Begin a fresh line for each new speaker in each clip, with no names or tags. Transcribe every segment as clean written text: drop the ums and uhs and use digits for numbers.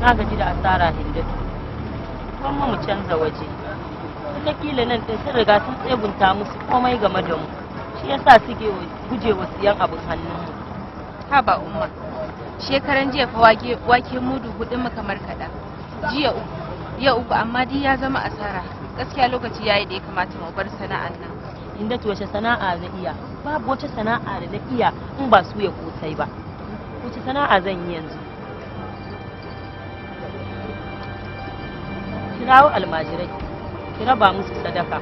na gaji da asara Hindatu. Kuma mu canza waje. Wataƙila nan ɗin sun riga sun tsegunta musu komai game da mu. Shi yasa suke guje wa siyan abin hannunmu.
Ha ba umma. Shekaran jiya fa wake mudu hudu muka markaɗa. Jiya uku, yau uku amma dai ya zama asara. Gaskiya lokaci yayi da ya kamata mu bar sana'an nan.
Hindatu wace sana'a na iya? Babu wata sana'a da na iya in ba su ya kosai ba. Wace sana'a zan yi yanzu? Kirawo almajirai, ki raba musu sadaka.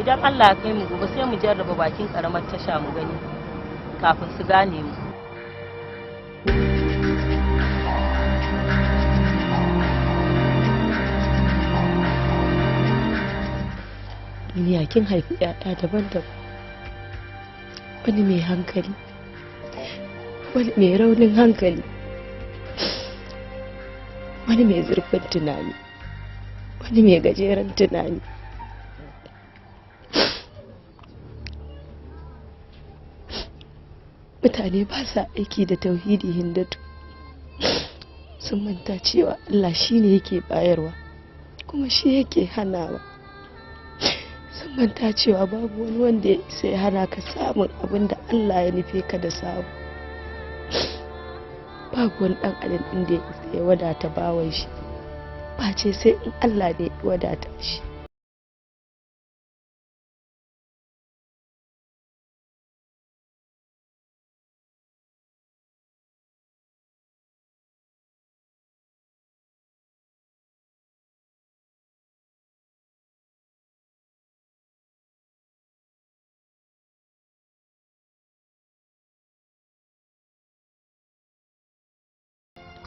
Idan Allah ya kai mu gobe sai mu jarraba bakin karamar tasha mu gani kafin su gane mu. Duniya kin haifi 'ya'ya daban-daban. Wani mai hankali, wani mai raunin hankali, wani mai zurfin tunani, wani mai gajeren tunani. Mutane ba sa aiki da tauhidi Hindatu. Sun manta cewa Allah shi ne yake bayarwa kuma shi yake hanawa. Sun manta cewa babu wani wanda ya isa ya hana ka samun abin da Allah ya nufe ka da samu. Babu wani ɗan adam ɗin da ya isa ya wadata bawan shi, face sai in Allah ne ya wadata shi.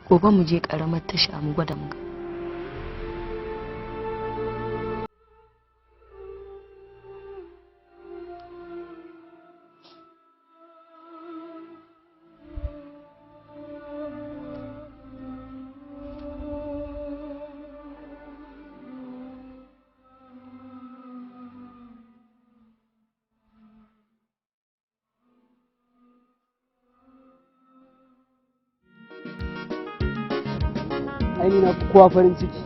Gobe mu je karamar tasha mu gwada mu ga.
aini na kowa farin ciki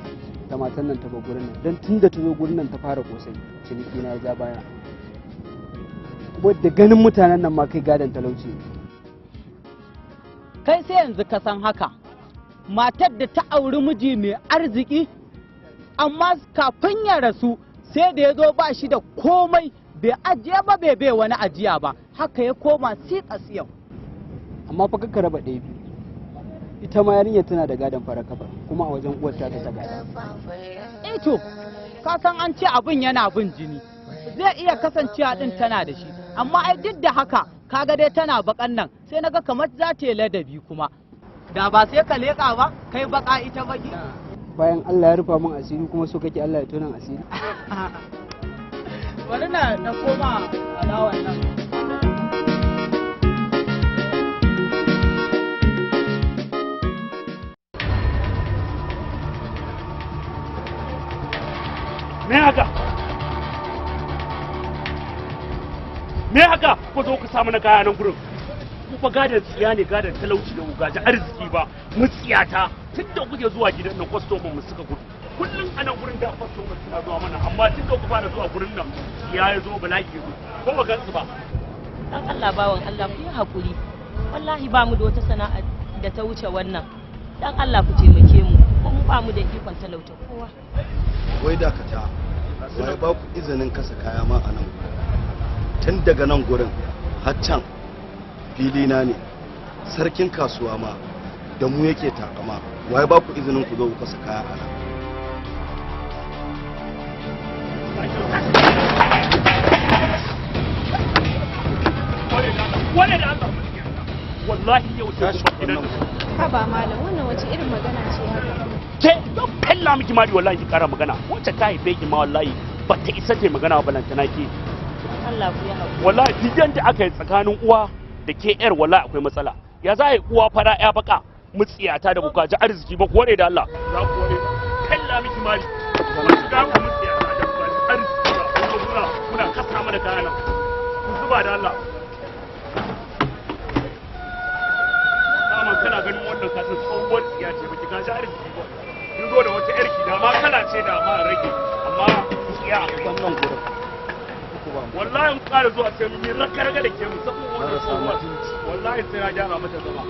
da matan nan ta ba gurin nan don tun da ta zo gurin nan ta fara kosai ciniki na ya ja baya kuma da ganin mutanen nan ma kai gadon talauci
kai sai yanzu ka san haka matar da ta auri miji mai arziki amma kafin ya rasu sai da ya zo ba shi da komai bai ajiye ba bai wani ajiya ba haka ya koma siƙa
amma fa kakka raba ɗaya biyu ita ma yarinya tana da gadon fara kafa kuma a wajen uwar ta gada
to ka san an ce abin yana bin jini zai iya kasancewa din tana da shi amma ai duk da haka kaga dai tana bakan nan sai naga kamar za ta yi ladabi kuma da ba sai ka leƙa ba kai baka ita baki
bayan Allah ya rufa min asiri kuma so kake Allah ya tona asiri
bari na koma alawan nan
me haka ku zo ku samu na kaya nan gurin ku fa gadan tsiya ne gadan talauci da gaji arziki ba mu tsiyata tunda kuke zuwa gidan nan customer mu suka gudu kullun a nan gurin da customer suna zuwa mana amma tunda ku fara zuwa gurin nan tsiya ya zo bala'i ya zo ko ba gansu ba
dan Allah bawan Allah ku yi hakuri wallahi ba mu da wata sana'a da ta wuce wannan dan Allah ku taimake mu ko mu ba mu da ikon talauta kowa
wai dakata wai ba ku izinin kasa kaya ma a nan tun daga nan gurin har can fili na ne sarkin kasuwa ma da mu yake takama wai ba ku izinin ku zo ku kasa kaya a nan
wane da Allah wallahi yau sai ku gidan
ha ba malam wannan wace irin magana ce haka
ke don kalla miki mari wallahi ki kara magana wacce ka haife ki ma wallahi ba ta isa ta magana ba balantana ke
Allah ku ya haƙuri
wallahi duk yanda aka yi tsakanin uwa da ke yar wallahi akwai matsala ya za a yi uwa fara ya baka mutsiyata da bukaci arziki ba kuwa ne da Allah za ku wani kalla miki mari ba su ga ku mutsiyata da bukaci arziki ba kuna kasa mana kayan nan ku zuba da Allah kana ganin wannan kasan tsohuwar tsiya Allah ya taimaki ka ji arziki ba kin zo da wata yarki da ma kala ce da ma rage amma tsiya
wannan gurin
wallahi mun ƙara zuwa sai mun yi raga da ke musamman wannan tsohuwar wallahi sai ya gyara mata zama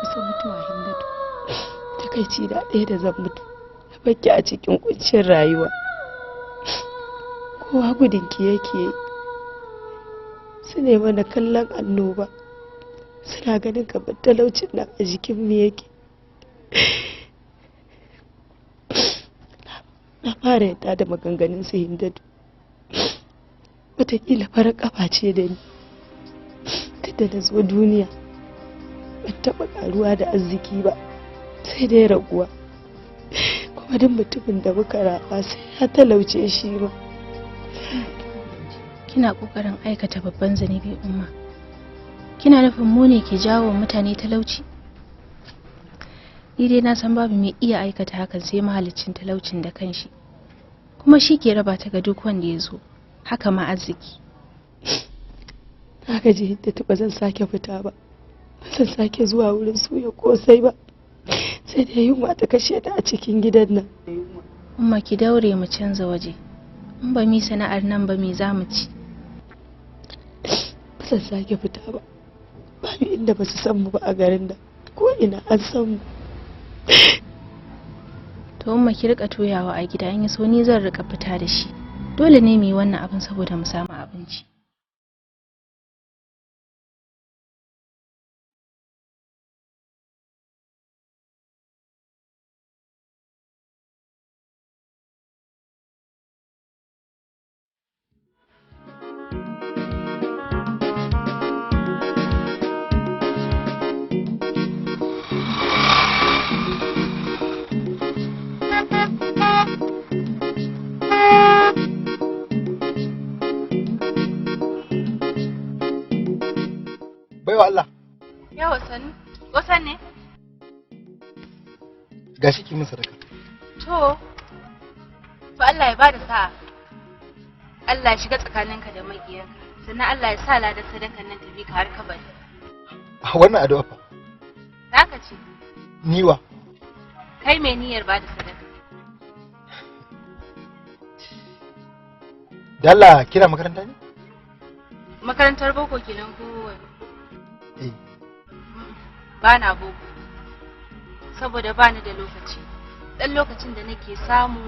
kusa mutuwa Hindatu takaici da ɗaya da zan mutu na bakki a cikin kuncin rayuwa kowa gudunki yake yi su ne mana kallon annoba suna ganin kamar talaucin nan a jikin mu yake na fara yadda da maganganun su Hindatu wataƙila farar ƙafa ce da ni tunda na zo duniya ban taɓa ƙaruwa da arziki ba sai dai raguwa kuma duk mutumin da muka rafa sai ya talauce shi ma
kina ƙoƙarin aikata babban zunubi umma kina nufin mu ne ke jawo mutane talauci ni dai na san babu mai iya aikata hakan sai mahaliccin talaucin da kanshi kuma shi ke raba ta ga duk wanda ya zo haka ma arziki
na gaji da ba zan sake fita ba zan sake zuwa wurin suya kosai ba sai da yunwa ta kashe ta a cikin gidan nan
umma ki daure mu canza waje in ba mi sana'ar nan ba me za mu ci
ba zan sake fita ba babu inda ba su san mu ba a garin nan ko ina an san mu
to umma ki rika toyawa a gida in so ni zan rika fita da shi dole ne mu yi wannan abin saboda mu samu abinci
baiwa Allah
yawa sani wasan ne
gashi ki min sadaka
to Allah ya bada sa'a Allah ya shiga tsakaninka da makiyanka sannan Allah ya sa ladar sadakan nan ta bi ka har kabari
wannan addu'a fa
zaka ce
niwa
kai mai niyyar bada sadaka
dalla kira makaranta ne
makarantar boko kenan ko
eh
ba na boko saboda ba ni da lokaci dan lokacin da nake samu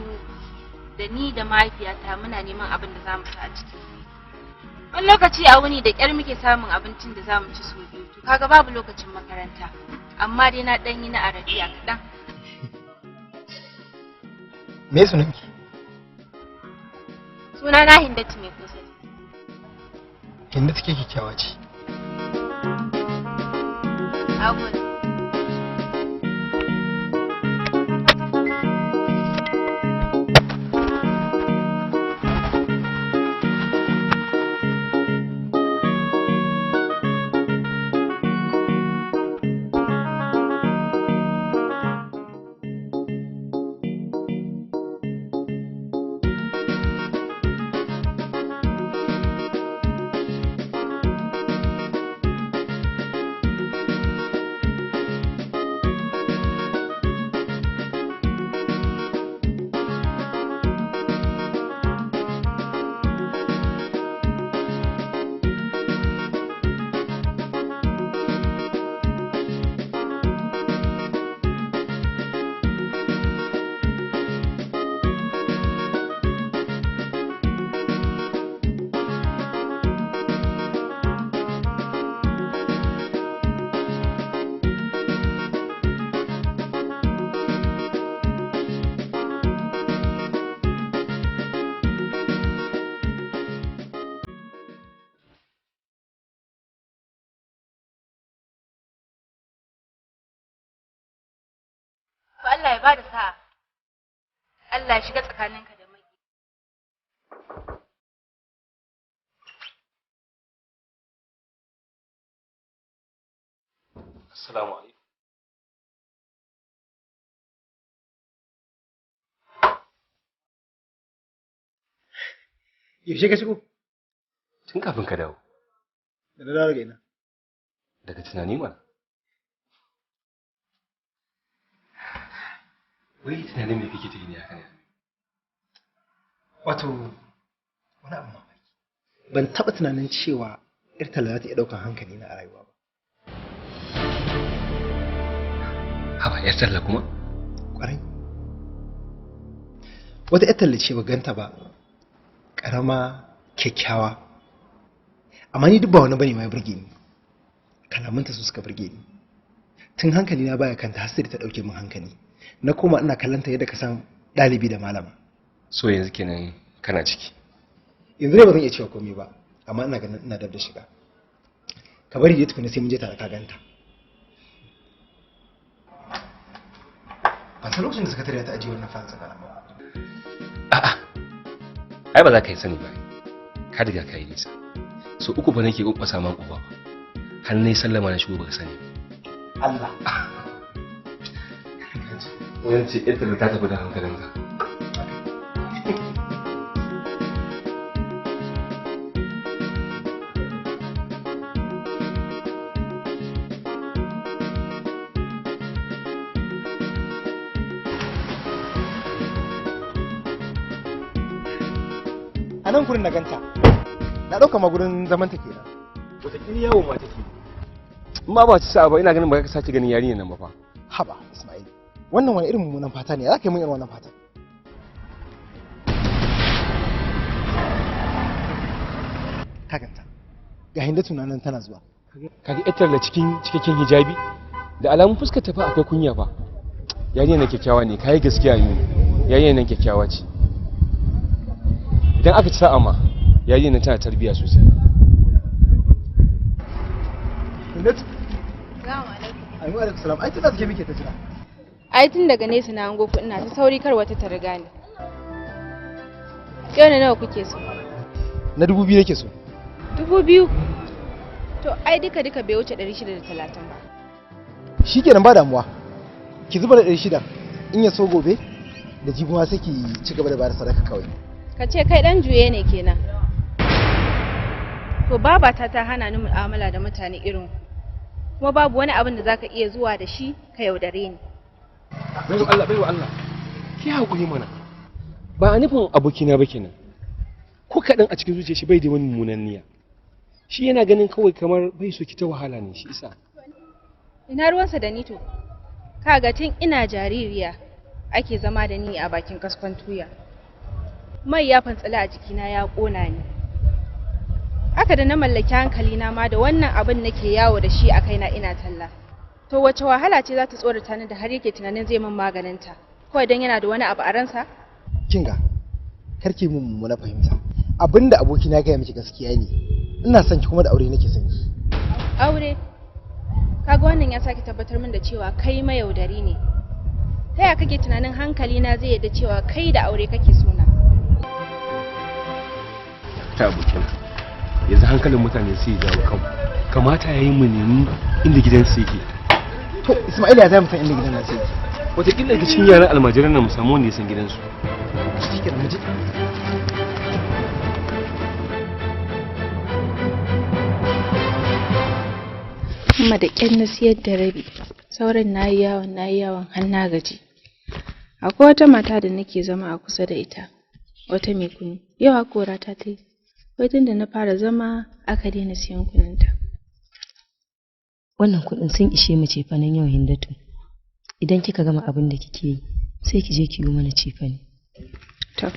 da ni da mahaifiyata muna neman abin da zamu ci a ciki wani lokaci a wuni da kyar muke samun abincin da zamu ci so biyu to kaga babu lokacin makaranta amma dai na dan yi na arabiya kadan
me sunanki
suna na Hindatu mai kusa
Hindatu ke kikkiawa ce
agode Allah ya bada sa'a Allah ya shiga tsakaninka da mai
assalamu alaikum
yaushe ka shigo
tun kafin ka dawo
da na dawo daga ina
daga tunani mana. Wai tunanin me kake ta yi ne haka ne?
Wato wani abu mamaki. Ban taɓa tunanin cewa ‘yar talla za ta iya ɗaukar hankali na a rayuwa ba.
Haba ‘yar talla kuma?
Ƙwarai. Wata ‘yar talla ce ba ganta ba, ƙarama, kyakkyawa. Amma ni duk ba wani bane ma ya burge ni. Kalamanta su suka burge ni. Tun hankali na baya kanta har sai ta ɗauke min hankali. Na koma ina kallanta yadda ka san ɗalibi da malama.
So yanzu kenan kana ciki.
Yanzu dai ba zan iya cewa komai ba, amma ina ganin ina dab da shiga. Ka bari dai tukuna sai mun je tare ka ganta. Ban san lokacin da sakatariya ta ajiye wannan fayil tsakanin ba.
A'a. Ai ba za ka yi sani ba. Ka riga ka yi nisa. So uku ba nake kokkwasa man uba ba. Har nayi sallama na shigo baka sani.
Allah.
Wani ce ita da ta tafi da hankalinka.
A nan gurin na ganta. Na ɗauka ma gurin zaman ta kenan.
Wataƙila yawo ma take. In ma ba ci sa'a ba ina ganin ba ka sake ganin yarinyar nan ba fa.
Haba Ismail. Wannan wani irin mummunan fata ne? Za ka yi min irin wannan fata? Ka ganta. Ga Hindatu na nan tana zuwa.
Kaga ƴar da cikin cikakken hijabi da alamun fuskar ta fa akwai kunya fa. Yarinyar nan kyakkyawa ne, kai gaskiya ne. Yarinyar nan kyakkyawa ce. Idan aka ci sa'a ma yarinyar nan tana tarbiyya sosai.
Hindatu.
Assalamu alaikum.
Ayyuka alaikum salam. Ai tana take muke ta jira.
Ai tun daga nesa na hango ku ina ta sauri kar wata ta riga ni. Yau ne nawa kuke so?
Na 2000 nake so.
2000? To ai duka bai wuce 630 ba.
Shikenan ba damuwa. Ki zuba da 600 in ya so gobe da jibi ma sai ki ci gaba da bayar sadaka kawai.
Ka ce kai dan juye ne kenan. To babata ta hana ni mu'amala da mutane irin ku. Kuma babu wani abin da zaka iya zuwa da shi ka yaudare ni.
Baiwa Allah. Ki haƙuri mana. Ba a nufin abokina ba kenan. Ko kaɗan a cikin zuciyar shi bai da wani mummunan niyya. Shi yana ganin kawai kamar bai so ki ta wahala ne shi isa.
Ina ruwansa da ni to? Kaga tun ina jaririya ake zama da ni a bakin kaskon tuya. Mai ya fantsala a jikina ya ƙona ni. Haka da na mallaki hankalina ma da wannan abin nake yawo da shi a kaina ina talla. To wace wahala ce za ta tsorata ni da har yake tunanin zai min maganinta? Kawai dan yana da wani abu a ransa?
Kinga, karki mun mummuna fahimta. Abinda abokina gaya miki gaskiya ne. Ina son ki kuma da aure nake son ki.
Aure? Kaga wannan ya sake tabbatar min da cewa kai mayaudari ne. Ta ya kake tunanin hankalina zai yadda cewa kai da aure kake sona?
Ta abokin. Yanzu hankalin mutane sai ya dawo kan. Kamata yayin mu nemi inda gidansu yake.
To Ismail ya zai mu san inda gidan nasu yake.
Wataƙila daga cikin yaran almajiran nan mu samu wanda ya san gidansu.
Shikenan mu je.
Kuma da ƙyar na siyar da rabi, sauran na yi yawon har na gaji. Akwai wata mata da nake zama a kusa da ita, wata mai kunu. Yau hakora ta yi, wai tun da na fara zama aka daina siyan kununta.
Wannan kuɗin sun ishe mu cefanen yau Hindatu. Idan kika gama abin da kike yi, sai ki je ki yi mana cefane.
To,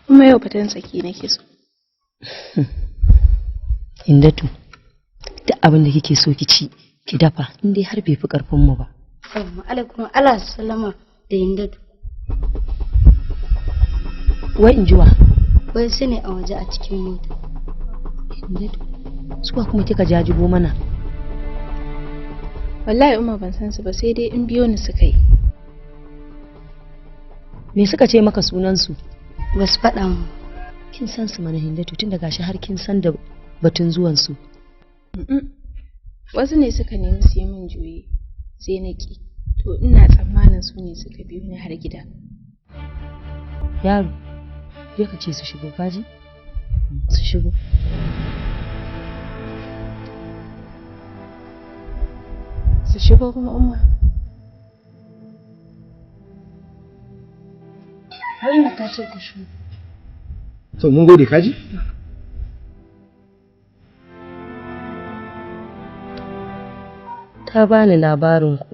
kuma yau fatan tsaki nake so.
Hindatu, duk abin da kike so ki ci, ki dafa, in dai har bai fi karfin mu ba.
Assalamu alaikum, Allah salama da Hindatu.
Wai in jiwa?
Wai su ne a waje a cikin mota.
Hindatu, suwa kuma kika jajibo mana?
Wallahi Umma ban san su ba sai dai in biyo ni suka yi.
Me suka ce maka sunan su?
Ba su faɗa mu.
Kin san su mana Hindatu tun da gashi har kin san da batun zuwan su.
Wasu ne suka nemi su yi min juye sai na ki. To ina tsammanin su ne suka biyo ni har gida.
Yaro, je ka ce su shigo kaji? Su shigo.
su shigo kuma umma.
Har ta ce ku shigo.
To mun gode kaji?
Ta bani labarin ku.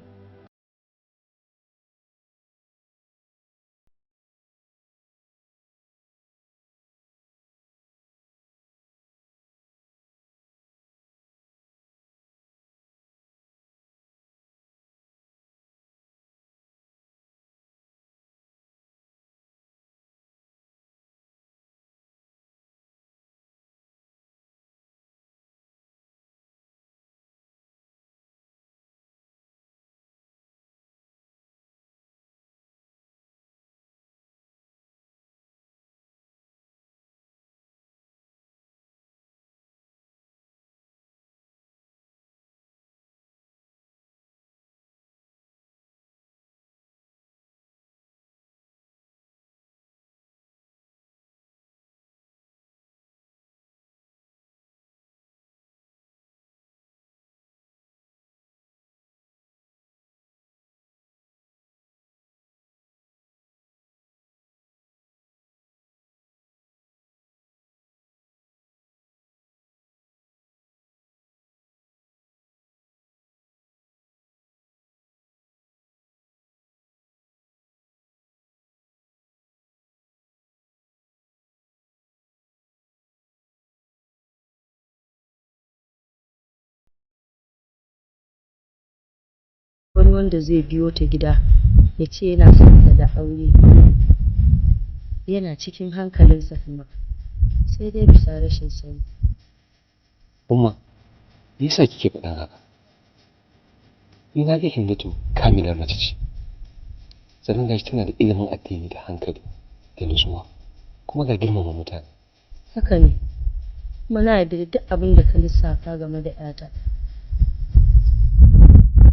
Wani wanda zai biyo ta gida ya ce yana son ta da aure yana cikin hankalinsa kuma sai dai bisa rashin sani.
Umma, me yasa kike faɗan haka? Ni na ga Hindatu kamilar mace ce. Sannan gashi tana da ilimin addini da hankali da nutsuwa kuma ga girmama mutane.
Haka ne, kuma na yarda da duk abin da ka lissafa game da 'yata.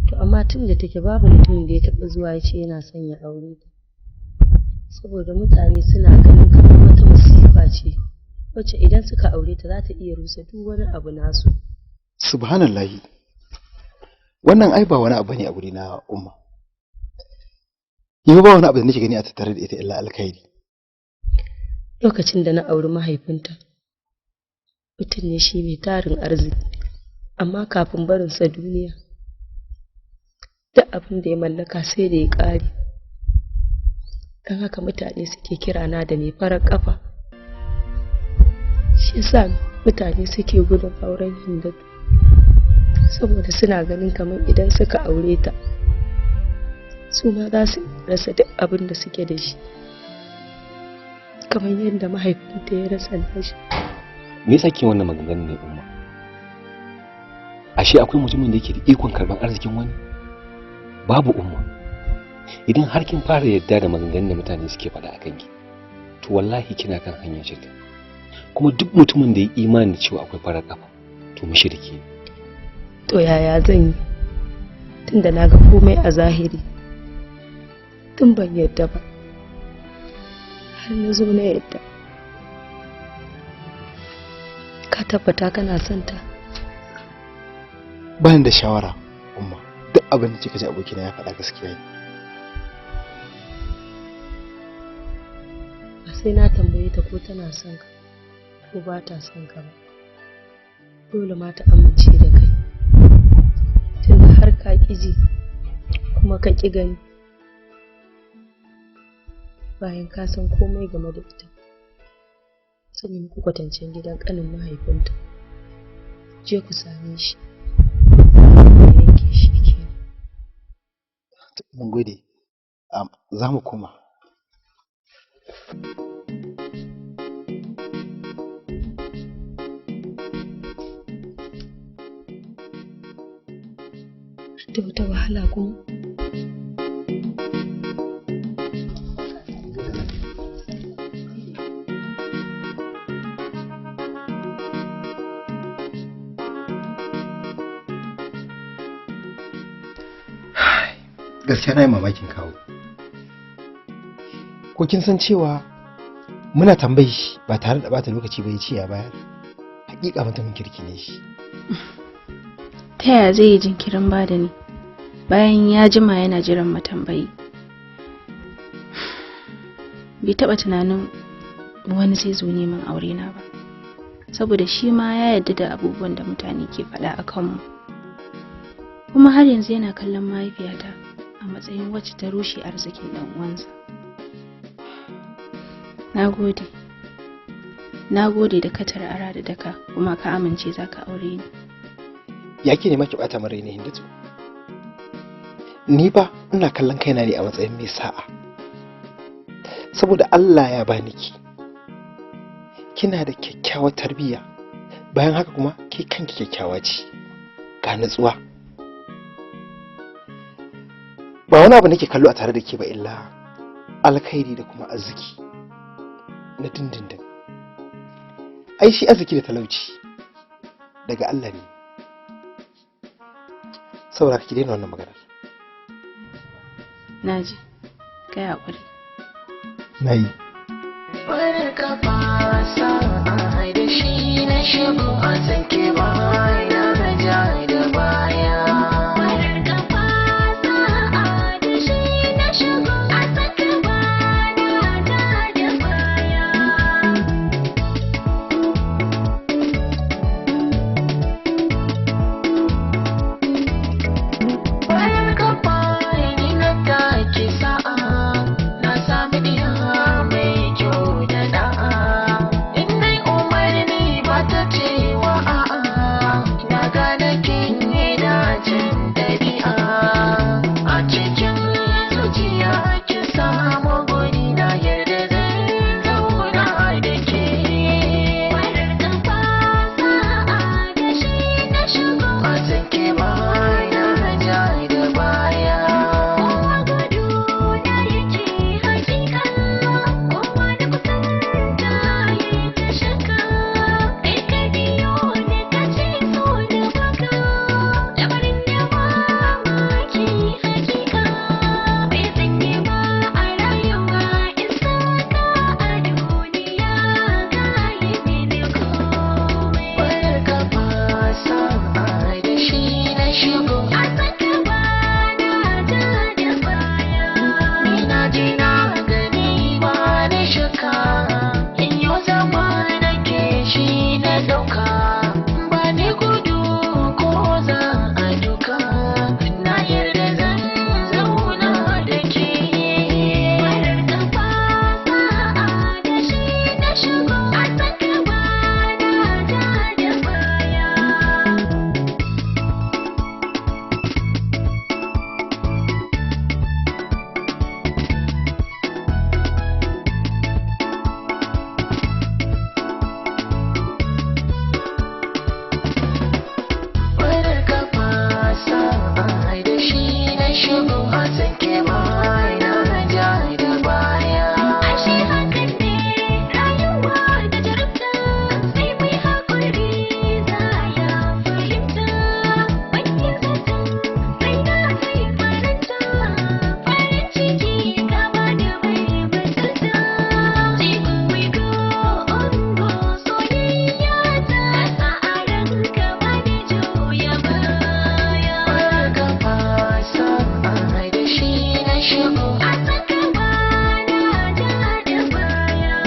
To amma tun da take babu mutumin da ya taɓa zuwa ya ce yana son ya aure ta. Saboda mutane suna ganin kamar wata musifa ce wacce idan suka aure ta za ta iya rusa duk wani abu nasu.
Subhanallahi. Wannan ai ba wani abu ne a guri na umma. Yau ba wani abu da nake gani a tattare da ita illa alkhairi.
Lokacin da na auri mahaifinta, mutum ne shi mai tarin arziki, amma kafin barinsa duniya, duk abin da ya mallaka sai da ya ƙare. Don haka mutane suke kirana da mai farar ƙafa. Shi yasa mutane suke gudun auren Hindatu, saboda suna ganin kamar idan suka aure ta, su ma za su rasa duk abin da suke da shi, kamar yadda mahaifinta ya rasa nashi.
Me yasa ke wannan maganganun ne umma? Ashe akwai mutumin da yake da ikon karɓar arzikin wani? Babu umma. Idan har kin fara yarda da maganganun da mutane suke faɗa a kanki, to wallahi kina kan hanyar shirka. Kuma duk mutumin da ya imani cewa akwai farar kafa, to mushriki ne.
To yaya zan yi? Tunda na ga komai a zahiri, tun ban yarda ba, har na zo na yarda. Ka tabbata kana son ta?
Bani da shawara umma, duk abin da kika ji abokina ya faɗa gaskiya ne.
Ba sai na tambaye ta ko tana son ka ko ba ta son ka ba, dole ma ta amince da kai, tunda har ka ƙi ji kuma ka ƙi gani, bayan ka san komai game da ita. Sun yi muku kwatancen gidan ƙanin mahaifinta, je ku same shi, ya yanke shi ke.
Mun gode, za mu koma.
Da wata wahala kuma.
Gaskiya na yi mamakin kawo. Ko kin san cewa muna tambayi shi ba tare da bata lokaci ba ya ce ya bayar? Hakika mutumin kirki ne shi.
Ta yaya zai yi jinkirin ba da ni bayan ya jima yana jiran matambayi. Bai taɓa tunanin wani zai zo neman aure na ba, saboda shi ma ya yarda da abubuwan da mutane ke faɗa a kanmu. Kuma har yanzu yana kallon mahaifiyata a matsayin wacce ta rushe arzikin ɗan uwansa. Na gode da ka tarara da daka kuma ka amince za ka aure ni.
Ya ke nema ki bata mara ne Hindatu? Ni ba ina kallon kaina ne a matsayin mai sa'a. Saboda Allah ya bani ki. Kina da kyakkyawar tarbiyya. Bayan haka kuma ke kanki kyakkyawa ce. Ga nutsuwa. Ba wani abu nake kallo a tare da ke ba illa alkhairi da kuma arziki na dindindin. Ai shi arziki da talauci daga Allah ne. Saboda ki daina wannan magana.
Naji, kai hakuri.
Nayi.
Barka fasa da shi na shigo a sanke baya na ja da baya. Barka fasa da shi na shigo a sanke baya na ja da baya. Barka fasa ni na take sa'a na sami diya mai kyau da da'a. In dai umarni ba ta cewa a'a, na gane kin yi dacin ɗabi'a. A cikin zuciya kin samu guri na yarda zan zauna da ke. Barka fasa da shi na shigo a sanke baya na ja da baya. Kowa gudu na yake hakika, kowa da kusanta yi ta shaka. Kai ka biyo ni ka ce so da baka, lamarin da mamaki hakika. Bai sanye ba a rayuwa in saka a duniya ka yi mini komai. Barka fasa da shi na shigo a saka bana ja da baya. Ni na ji na gani ba ni shakka, in yau zama nake shi na ɗauka. Ba ni gudu ko za a duka, na yarda zan zauna da ke. Barka fasa da shi na shigo a saka bana ja da baya. Barka fasa da shi na shigo a sanke baya na ja da baya. Ashe hakan ne rayuwa da jarabta, sai mai haƙuri za ya fahimta. Bakin zaton sai na kai faranta, farin ciki gaba da mai misalta. Jigo wigo ungo soyayya ta sa a ranka ba ni juya baya. Barka fasa da shi na shigo a saka bana ja da baya.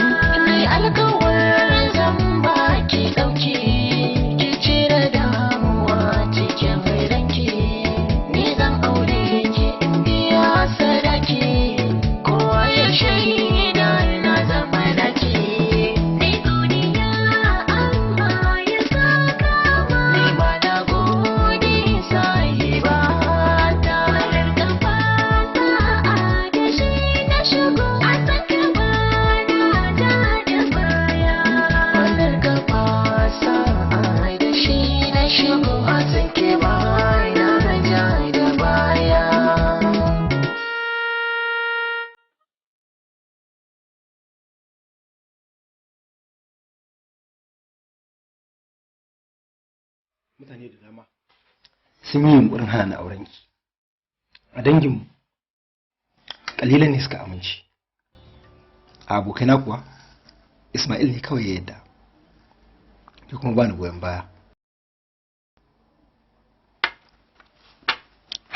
Nai alkawarin zan baki ɗauki, ki cire damuwa cikin ranki. Ni zan aure ki in biya sadaki, kowa ya shaida na zama naki. Ni godiya amma ya saka ma, ni ma na gode sahibata. Barka fasa da shi na shigo a saka bana ja da baya. Barka fasa da shi na shigo a sanke baya na ja da baya.
Mutane da dama sun yi yunkurin hana ni auren ki. A danginmu kalilan ne suka amince. A abokaina kuwa Ismail ne kawai ya yadda. Ya kuma bani goyon baya.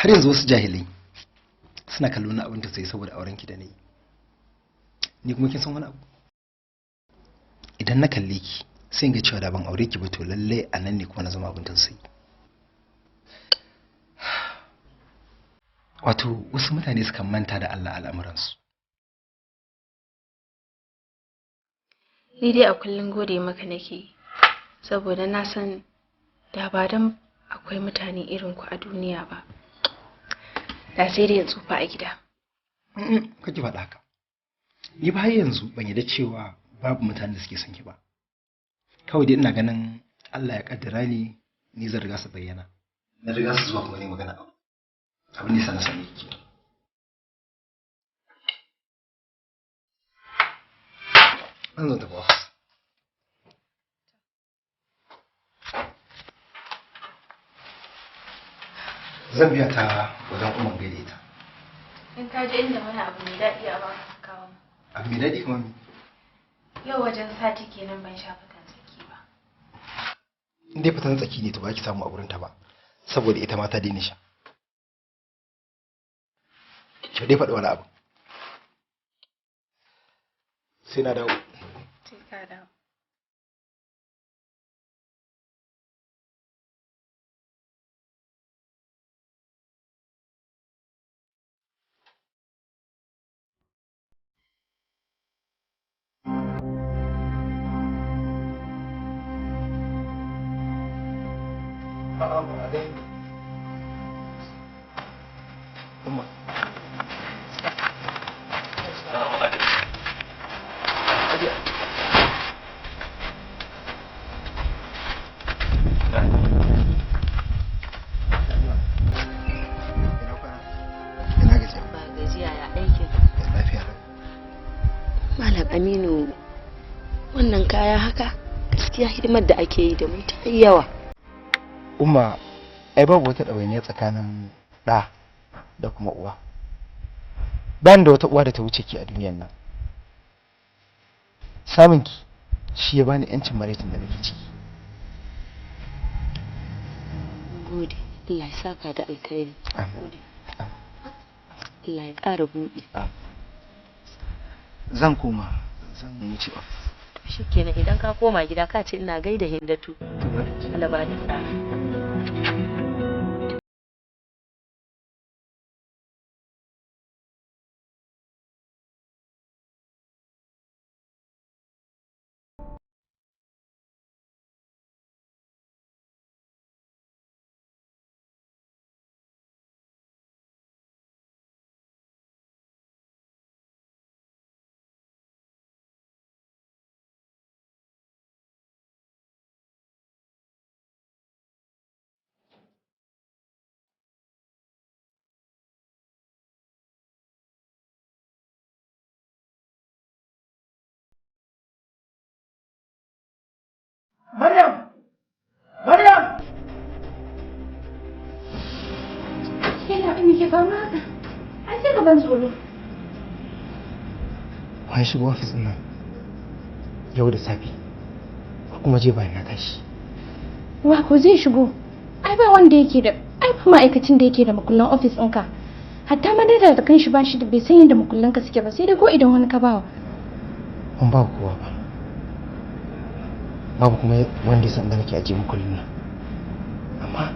har yanzu wasu jahilai suna kallo na abin da sai saboda auren ki da ni. Ni kuma kin san wani abu? Idan na kalle ki sai in ga cewa da ban aure ki ba to lalle a nan ne kuma na zama abin tausayi. Wato wasu mutane sukan manta da Allah al'amuransu.
Ni dai a kullum gode maka nake saboda na san da ba dan akwai mutane irin ku a duniya ba da sai dai tsufa a gida.
Kake faɗa haka. Ni ba yanzu ban yarda cewa babu mutane da suke son ki ba. Kawai dai ina ganin Allah ya kaddara ni zan riga su bayyana. Na riga su zuwa kuma ne magana abin da sana sani ki. An zo da boss. Zan biya ta wajen umar gaide ta.
In ka je inda wani abu mai daɗi a ba ka kawo.
Abu mai daɗi kuma me?
Yau wajen sati kenan ban sha fitan tsaki ba.
In dai fitan tsaki ne to ba ki samu a wurinta ba saboda ita ma ta daina sha. Ki dai faɗi wani abu. Sai na dawo.
Sai ka dawo.
Umma.
Malam Aminu, wannan kaya haka gaskiya hidimar da ake yi da mu ta yawa.
Umma, ai babu wata ɗawainiya tsakanin ɗa da kuma uwa. Ban da wata uwa da ta wuce ki a duniyan nan. Samun ki shi ya bani yancin maraicin da nake ciki.
Gode, Allah ya saka da alkhairi. Allah ya ƙara buɗe.
Zan koma, zan wuce ofis.
To shikenan idan ka koma gida ka ce ina gaida Hindatu. Allah ba ni sa'a.
Maryam! Maryam! Yana abin ke fama haka? Ai sai ka ban tsoro.
Wani shigo ofis ɗin nan yau da safe ko kuma je bayan na tashi.
Wa ko zai shigo? Ai ba wanda yake da ai ba ma'aikacin da yake da makullan ofis ɗinka. Hatta madara da kanshi ba shi da bai san yadda makullanka suke ba sai dai ko idan wani ka bawa.
Ban ba kowa ba. Babu kuma wanda ya san da nake ajiye makullin nan. Amma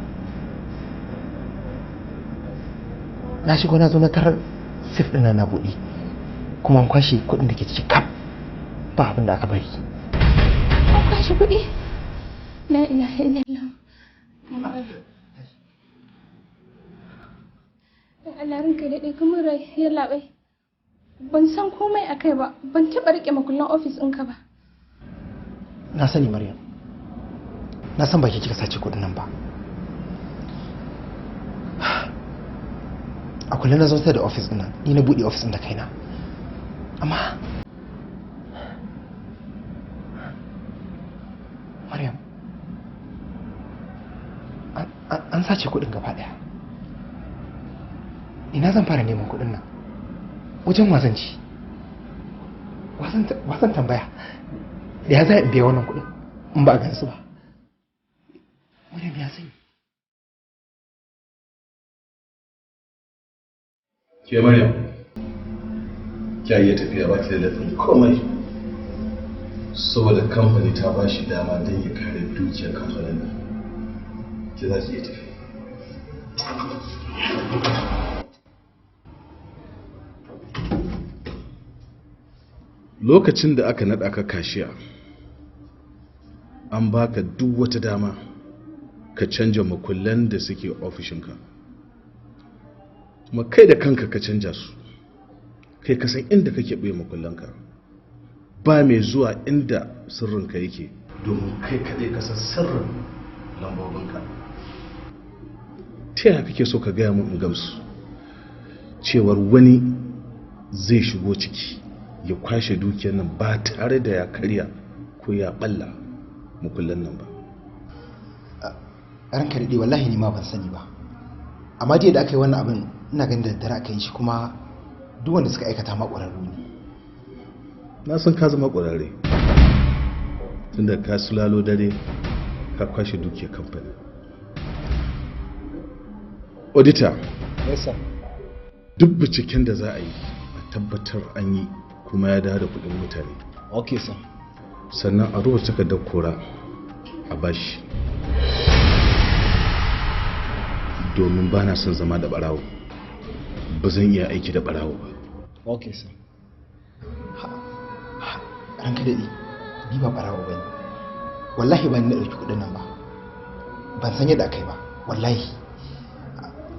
na shigo na zo na tarar sif ɗina na buɗe kuma an kwashe kuɗin da ke ciki kaf ba abin da aka bari.
An kwashe kuɗi? La ilaha illallah. Allah ranka daɗe kamar rai ya labai. Ban san komai a kai ba, ban taɓa riƙe makullan ofis ɗinka ba.
Na sani Maryam, na san ba ke kika sace kuɗin nan ba. A kullum na zautar da ofis ɗin nan, ni na buɗe ofis ɗin da kaina. Amma Maryam, an sace kuɗin gaba ɗaya. Ina zan fara neman kuɗin nan? Wajen wasan ci? Wasan tambaya? Da ya za in biya wannan kuɗin in ba a gansu ba? Maryam ya sani.
Ke Maryam, kya iya tafiya ba ki da laifin komai. Saboda kamfani ta ba shi dama don ya kare dukiyar kamfanin nan. Ki za ki iya tafiya. Lokacin da aka naɗa ka kashiya, an baka duk wata dama ka canja makullan da suke ofishinka. Kuma kai da kanka ka canja su. Kai ka san inda kake ɓoye makullanka. Ba mai zuwa inda sirrinka yake domin kai kaɗai ka san sirrin lambobinka. Ta yaya kake so ka gaya min in gamsu cewar wani zai shigo ciki ya kwashe dukiyar nan ba tare da ya karya ko ya balla mukullan nan ba?
Ranka daɗe wallahi ni ma ban sani ba, amma dai da aka yi wannan abin ina ganin da daddare aka yi shi, kuma duk wanda suka aikata ma ƙwararru ne.
Na san ka zama ƙwararre tunda ka sulalo dare ka kwashe dukiyar kamfani. Auditor,
yes sir.
Duk binciken da za a yi a tabbatar an yi kuma ya dawo da kuɗin mutane.
Okay sir.
Sannan a rubuta takardar kora a bashi, domin ba na son zama da ɓarawo. Ba zan iya aiki da ɓarawo ba.
Okay sir. Ranka daɗe, ni ba ɓarawo ba ne. Wallahi ba ni na ɗauki kuɗin nan ba. Ban san yadda aka yi ba, wallahi.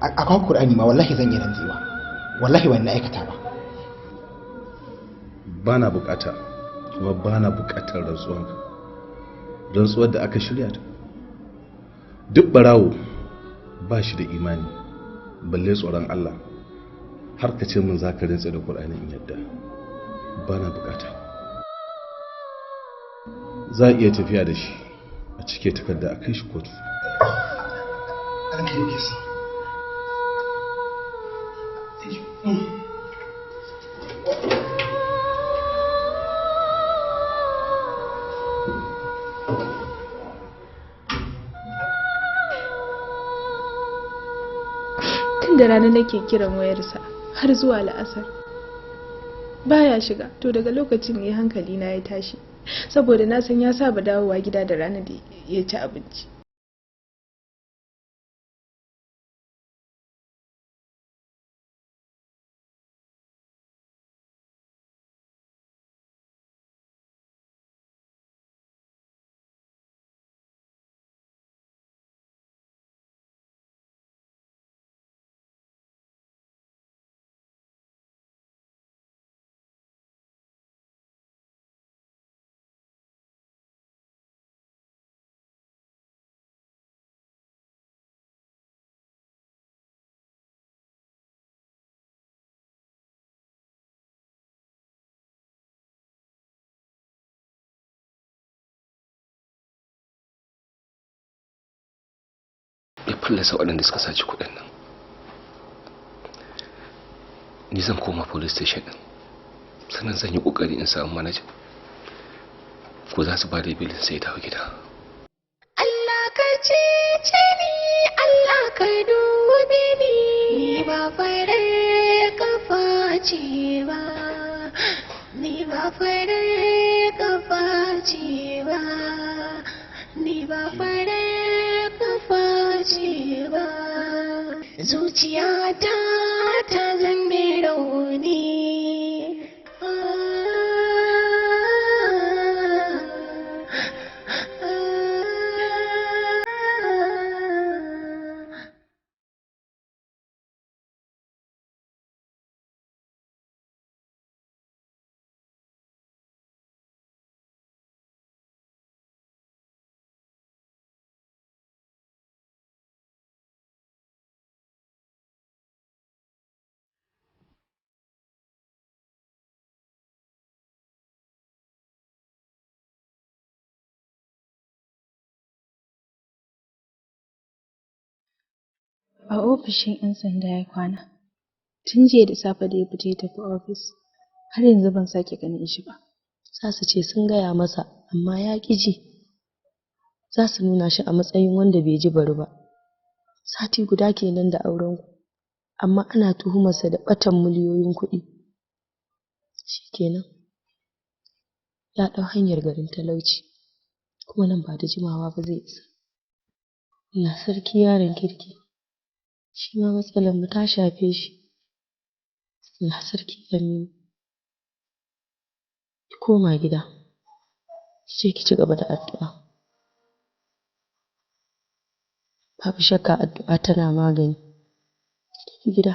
A kawo Kur'ani ma wallahi zan iya rantsewa. Wallahi ba ni na aikata ba.
Ba na bukata, kuma ba na bukatar rantsuwanka. Rantsuwar da aka shirya ta. Duk ɓarawo ba shi da imani, balle tsoron Allah. Har ka ce min za ka rantse da Kur'ani in yadda. Ba na bukata. Za a iya tafiya da shi a cike takarda a kai shi kotu.
Tun da rana nake kiran wayarsa har zuwa la'asar baya shiga, to daga lokacin ne hankali na ya tashi, saboda na san ya saba dawowa gida da rana da ya ci abinci.
Ya fallasa waɗanda suka saci kuɗin nan. Ni zan koma police station ɗin, sannan zan yi ƙoƙari in samu manaja ko za su ba da bilin sai dawo gida.
Allah ka cece ni, Allah ka dube ni ba farar kafa ce ba, ni ba farar kafa ce ba, ni ba farar kafa ce ba. Zuciyata ta zambe rauni.
A ofishin 'yan sanda ya kwana. Tun jiya da safe da ya fita ya tafi ofis, har yanzu ban sake ganin shi ba.
Za su ce sun gaya masa, amma ya ƙi ji. Za su nuna shi a matsayin wanda bai ji bari ba. Sati guda kenan da aurenku. amma ana tuhumarsa da ɓatan miliyoyin kuɗi. Shikenan ya ɗau hanyar garin talauci, kuma nan ba da jimawa ba zai isa. Allah sarki yaron kirki, shi ma matsalar mu ta shafe shi. Allah sarki Aminu, ki koma gida, sai ki ci gaba da addu'a. Babu shakka addu'a tana magani. Ki gida.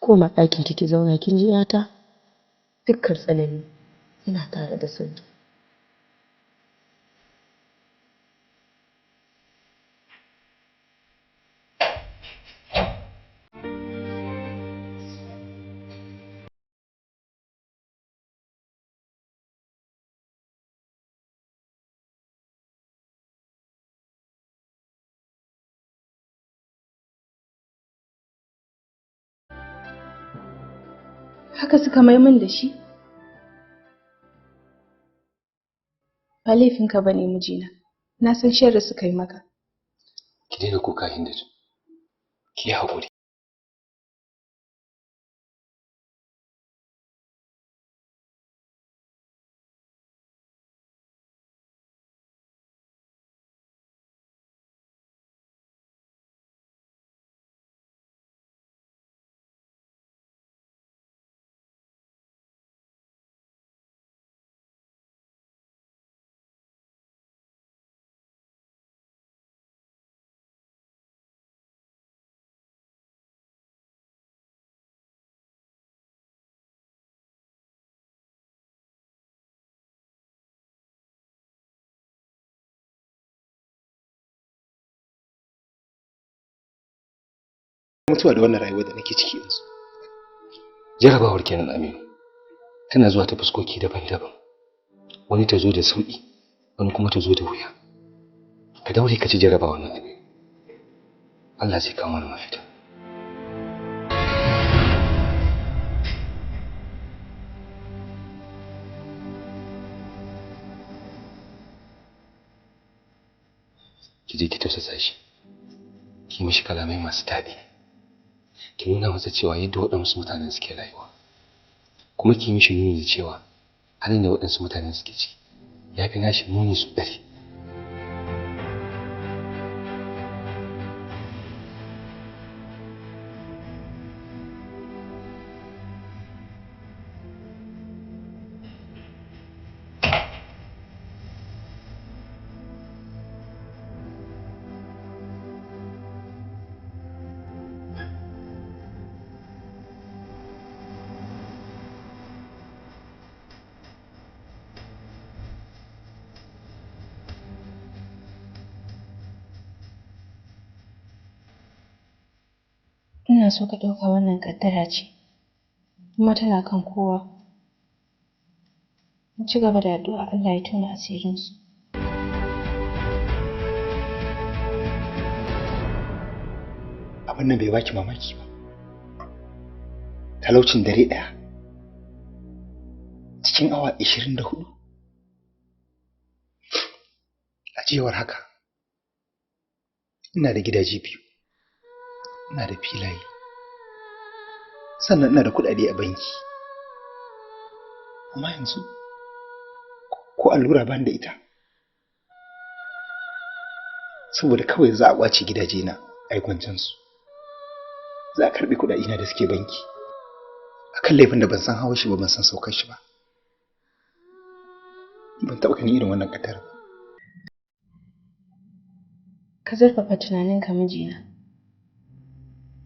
Koma ɗakin ki zauna, kin ji yata? Dukkan tsanani ina tare da sauki.
Haka suka mai min da shi? Ba laifinka ba ne mijina, na san sharri suka yi maka.
Ki daina kuka Hindatu, ki yi haƙuri.
Mutuwa da wannan rayuwar da nake ciki yanzu.
Jarabawar kenan Aminu, tana zuwa ta fuskoki daban-daban. Wani ta zo da sauƙi, wani kuma ta zo da wuya. Ka daure ka ci jarabawar nan Aminu. Allah zai kawo mana mafita. Ki je ki tausasa shi, ki mishi kalamai masu daɗi, ki nuna masa cewa yadda waɗansu mutanen suke rayuwa, kuma ki mishi nuni da cewa halin da waɗansu mutanen suke ciki ya fi nashi muni su ɗari.
Ina so ka ɗauka wannan ƙaddara ce, kuma tana kan kowa. Mu ci gaba da addu'a Allah ya tona asirinsu.
Abin nan bai baki mamaki ba. Talaucin dare ɗaya cikin awa 24. A cewar haka, ina da gidaje biyu, ina da filaye, sannan ina da kuɗaɗe a banki. Amma yanzu ko allura ban da ita, saboda kawai za a ƙwace gidajena a yi kwancensu. Za a karɓi kuɗaɗena da suke banki akan laifin da ban san hawa shi ba, ban san saukar shi ba. Ban taɓa ganin irin wannan ƙaddar ba.
Ka zurfafa tunaninka mijina.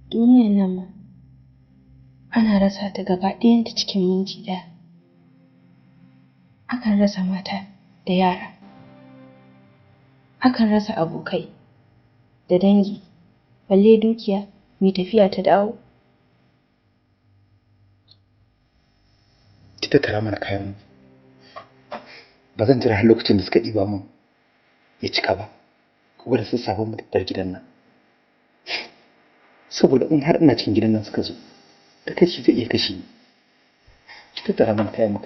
Duniyar nan ma ana rasa ta gaba ɗayanta cikin minti ɗaya. Akan rasa mata da yara, akan rasa abokai da dangi, balle dukiya mai tafiya ta dawo.
Ki tattara mana kayan. Ba zan jira har lokacin da suka ɗiba mun ya cika ba, kuma da sassafe mu tattara gidan nan. Saboda in har ina cikin gidan nan suka zo, da kashi zai iya kashe ni. Ki tattara mana kayan mu.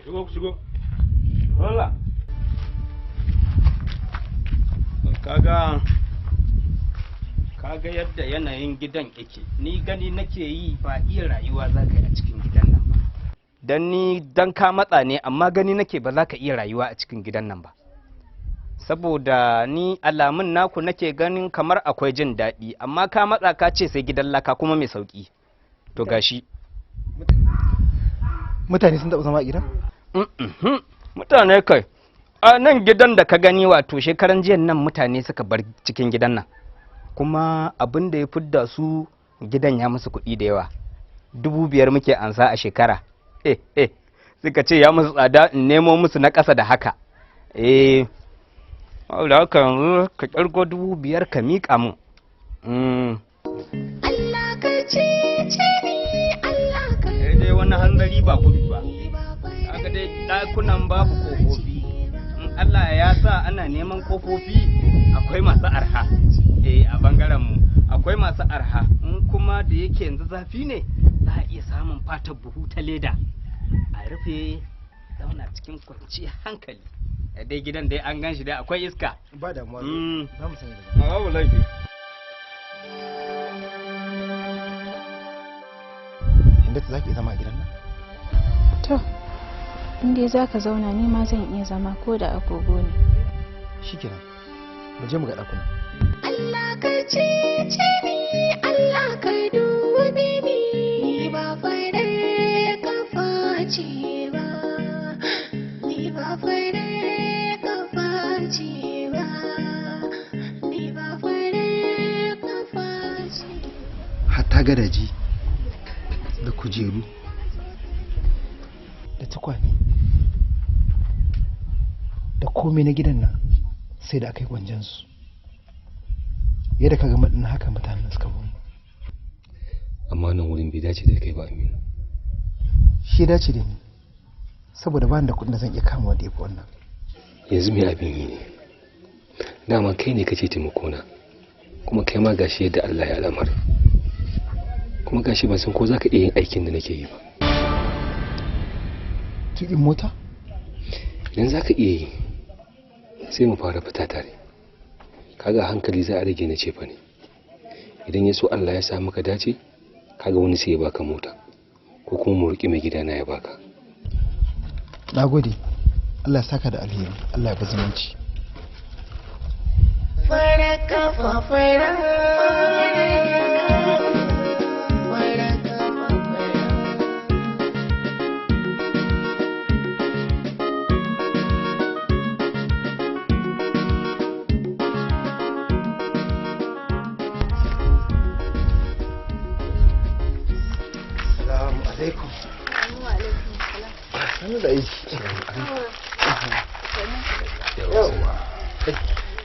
shigo wala kaga yadda yanayin gidan yake, ni gani nake yi ba iya rayuwa za ka yi a cikin gidan nan ba. Dan ka matsa ne, amma gani nake ba za ka iya rayuwa a cikin gidan nan ba. Saboda ni alamun naku nake ganin kamar akwai jin daɗi, amma ka matsa ka ce sai gidan laka kuma mai sauƙi. To gashi.
Mutane sun taɓa zama a gidan?
Mutane kai. A nan gidan da ka gani wato shekaran jiyan nan mutane suka bar cikin gidan nan. Kuma abin da ya fidda su gidan ya musu kuɗi da yawa. 5,000 muke ansa a shekara. Suka ce ya musu tsada in nemo musu na ƙasa da haka. Da haka yanzu ka ƙirgo 5,000 ka miƙa mun.
Allah ka cece ni, Allah ka
dai wani hanzari ba gudu ba. Haka dai ɗakunan babu ƙofofi. In Allah ya sa ana neman ƙofofi akwai masu arha. A bangaren mu akwai masu arha. In kuma da yake yanzu zafi ne za a iya samun fatar buhu ta leda. A rufe zauna cikin kwanciyar hankali. Dai gidan dai an gan shi dai akwai iska.
Ba damuwa. Za mu sanya da
babu laifi.
Inda za ki zama a gidan nan?
To, in dai za ka zauna ni ma zan iya zama ko da agogo ne.
Shikenan. Mu je mu ga ɗakuna.
Allah ka cece ni, Allah ka dube ni, ba farar kafa ce ba, ni ba farar kafa ce ba, ni ba farar kafa ce.
Hatta gadaji da kujeru da tukwane da komai na gidan nan sai da aka yi gwanjansu. Yadda ka gama ɗin haka mutanen suka bamu.
Amma nan wurin bai dace da kai ba, Aminu.
Shi dace da ni saboda ba ni da kuɗin da zan iya kama wanda ya fi wannan.
Yanzu mai abin yi ne. Dama kai ne kake taimakona, kuma kai ma gashi yadda Allah ya al'amar. Kuma gashi ban san ko za ka iya yin aikin da nake yi ba.
Tuƙin mota?
Idan za ka iya yi sai mu fara fita tare. Kaga hankali za a rage na cefa ne. Idan ya so Allah ya sa maka dace, kaga wani sai ya baka mota ko kuma mu riƙe mai gidana ya baka.
Na gode. Allah ya saka da alheri. Allah ya bazumanci.
Fara kafa fara.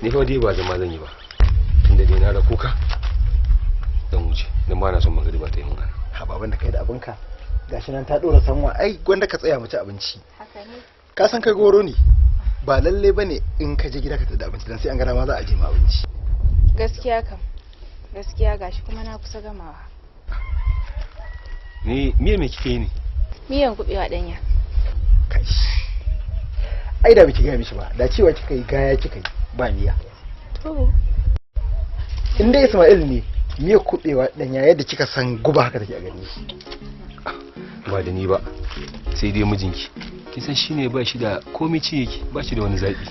Ni fa dai ba zama zan yi ba, tunda dai na da kuka zan wuce, dan ba na son magariba ta yi mun.
Ha baban da kai da abinka gashi nan ta dora sanwa, ai gwanda ka tsaya mu ci abinci.
Haka ne.
Ka san kai goro ne, ba lalle bane in ka je gida ka tada abinci dan sai an gara ma za a je ma abinci.
Gaskiya kam, gaskiya gashi kuma na kusa gamawa.
Ni miyar me kike yi ne?
Miyan kubewa danya.
Kai. Ai da biki ga mishi ba, da cewa kika yi gaya kika yi ba miya.
To.
In dai Ismail ne, miya kubewa danya yadda kika san guba haka take a gani.
Ba da ni ba, sai dai mijinki. Kin san shine ba shi da komai ci yake, ba shi da wani zabi.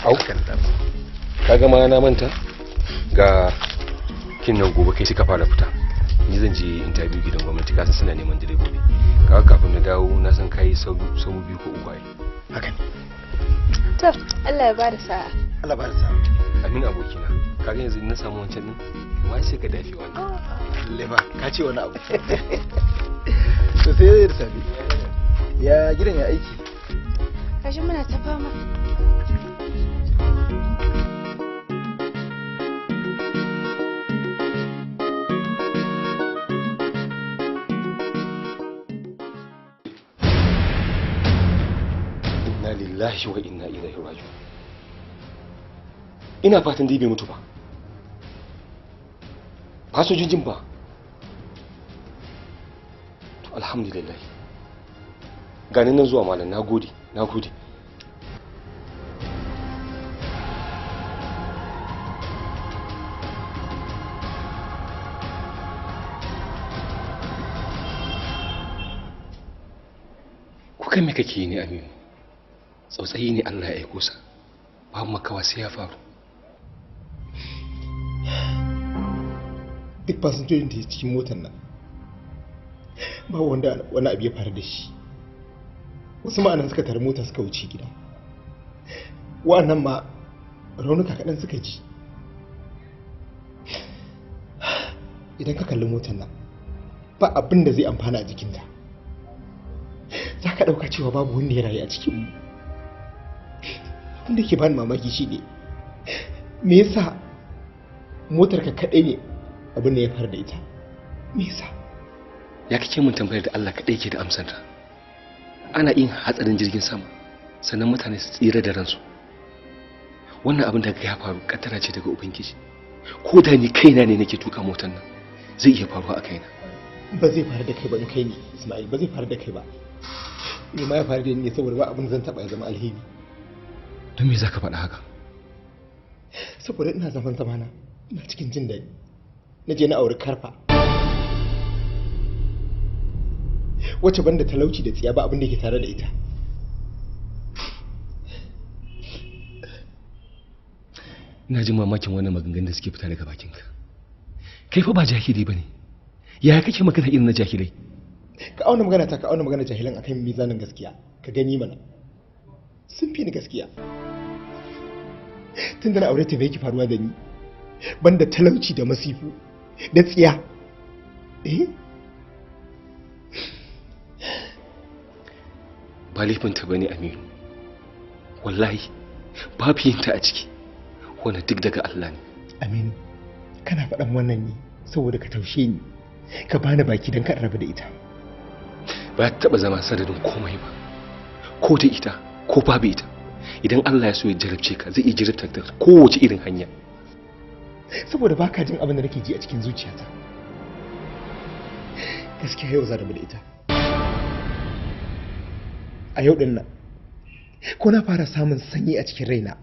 Au kan da. Kaga ma na manta ga kin nan gobe kai suka fara fita. Ni zan je interview gidan gwamnati, ka san suna neman direbobi. Kaga kafin na dawo na san kai sau biyu ko uku ai.
Haka ne.
To, Allah ya bada sa'a.
Allah bada sa'a.
Amin abokina. Kaga yanzu na samu wancan din, wai sai ka dafi wannan.
Leba, ka ce wani abu. To sai da sabi. Ya gidan ya aiki.
Kashi muna ta fama.
Lillahi wa inna ilaihi raji'un. Ina fatan dai bai mutu ba. Ba sojojin ba. To alhamdulillah. gani nan zuwa malam, na gode. Kuka me kake yi ne Aminu? Tsautsayi ne Allah ya aiko sa, babu makawa sai ya faru.
Duk fasinjojin da ke cikin motar nan ba wanda wani abu ya faru da shi. Wasu ma'anan suka tare mota suka wuce gida, wa'annan ma raunuka kaɗan suka ji. Idan ka kalli motar nan ba abin da zai amfana a jikinta, za ka ɗauka cewa babu wanda ya rayu a cikinmu. Abin da ke bani mamaki shi ne me yasa motar ka kaɗai ne abin da ya faru da ita? Me yasa?
Ya kake mun tambayar da Allah kaɗai ke da amsarta. Ana yin hatsarin jirgin sama sannan mutane su tsira da ransu. Wannan abin da ya faru kaddara ce daga Ubangiji. Ko da ni kaina ne nake tuka motar nan zai iya faruwa a kaina.
Ba zai faru da kai ba, in kai ne Ismail, ba zai faru da kai ba. Ni ma ya faru da ni ne saboda ba abin zan taɓa ya zama alheri.
Don me za ka faɗa haka?
Saboda ina zaman zamana, ina cikin jin daɗi. Na je na auri Karfa, wacce banda talauci da tsiya ba abin da ke tare da ita.
Ina jin mamakin wannan maganganun da suke fita daga bakinka. Kai fa ba jahili bane. Yaya kake magana irin na jahilai?
Ka auna magana ta, ka auna magana jahilan akan mizanin gaskiya, ka gani mana. Sun fi ni gaskiya. Tun da na aure ta bai ki faruwa da ni, banda talauci da masifu da tsiya.
Ba laifinta bane Aminu. Wallahi babu yinta a ciki. Wannan duk daga Allah ne.
Aminu, kana faɗan wannan ne saboda ka taushe ni, ka bani baki don ka rabu da ita.
Ba ta taɓa zama sanadin komai ba, ko da ita ko babu ita. Idan Allah ya so ya jarabce ka zai iya jarabtar da kowace irin hanya.
Saboda baka jin abin da nake ji a cikin zuciyata. Gaskiya yau za rabu da ita. A yau din nan ko na fara samun sanyi a cikin raina,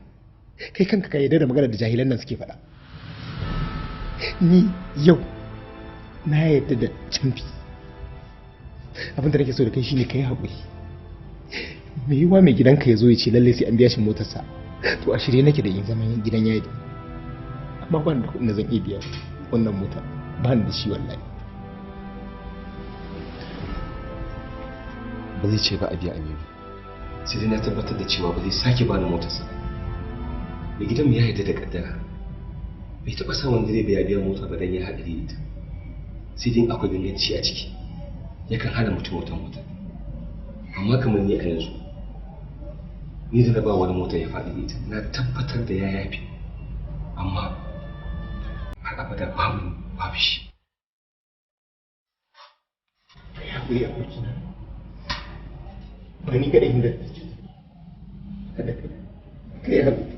kai kanka ka yarda da magana da jahilan nan suke faɗa. Ni yau na yarda da canfi. Abin da nake so da kai shine kai haƙuri. Me yiwa mai gidanka ya zo ya ce lalle sai an biya shi motarsa, to a shirye nake da yin zaman gidan yadi. Amma ba ni da kuɗin da zan iya biya wannan mota, ba ni da shi wallahi.
Ba zai ce ba a biya Aminu, sai dai na tabbatar da cewa ba zai sake bani motarsa. Mai gidanmu ya yarda da kaddara, bai taɓa sa wanda zai biya mota ba dan ya haɗa da ita. Sai dai akwai ganganci a ciki, yakan hana mutum wata mota. Amma kamar ni a yanzu, ni da na ba wani mota ya faɗi da ita, na tabbatar da ya yafi. Amma har abada babu shi.
Kai haƙuri abokina. Ba ni kaɗai inda. Kada kai haƙuri.